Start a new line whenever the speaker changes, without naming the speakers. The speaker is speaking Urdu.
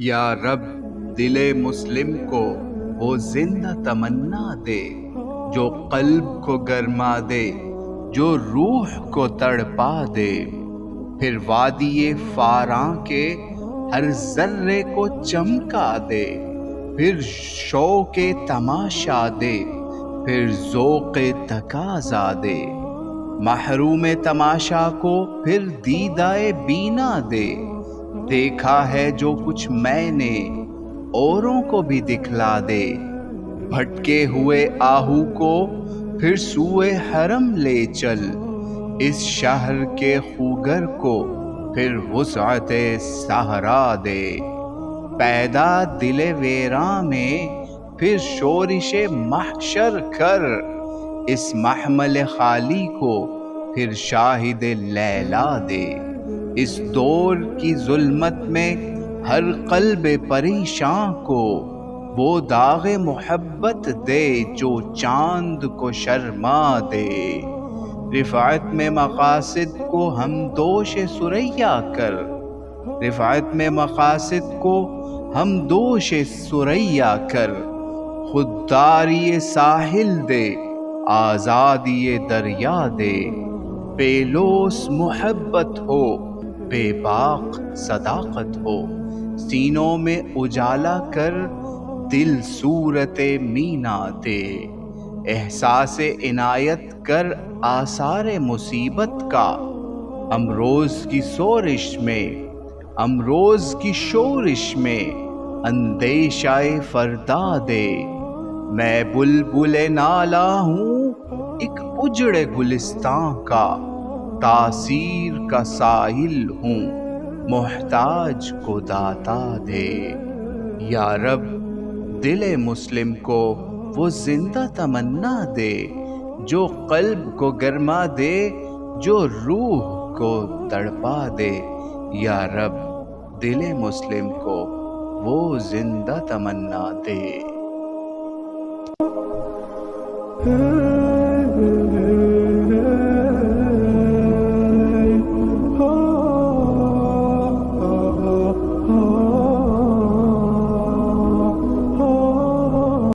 یا رب دل مسلم کو وہ زندہ تمنا دے جو قلب کو گرما دے، جو روح کو تڑپا دے، پھر وادی فاراں کے ہر ذرے کو چمکا دے، پھر شوق تماشا دے، پھر ذوق تقاضا دے، محروم تماشا کو پھر دیدائے بینا دے، دیکھا ہے جو کچھ میں نے اوروں کو بھی دکھلا دے، بھٹکے ہوئے آہو کو پھر سوئے حرم لے چل، اس شہر کے خوگر کو پھر وسعت صحرا دے، پیدا دل ویراں میں پھر شورش محشر کر، اس محمل خالی کو پھر شاہد لیلا دے، اس دور کی ظلمت میں ہر قلب پریشاں کو وہ داغ محبت دے جو چاند کو شرما دے، رفعت میں مقاصد کو ہم دوش ثریا کر، رفعت میں مقاصد کو ہم دوش ثریا کر، خودداری ساحل دے، آزادی دریا دے، بے لوث محبت ہو، بے باک صداقت ہو، سینوں میں اجالا کر دل صورت مینا دے، احساس عنایت کر آثار مصیبت کا، امروز کی سورش میں، امروز کی شورش میں اندیشہ فردا دے، میں بلبل نالا ہوں ایک اجڑے گلستاں کا، تاثیر کا ساحل ہوں محتاج کو داتا دے، یا رب دل مسلم کو وہ زندہ تمنا دے جو قلب کو گرما دے، جو روح کو تڑپا دے، یا رب دل مسلم کو وہ زندہ تمنا دے۔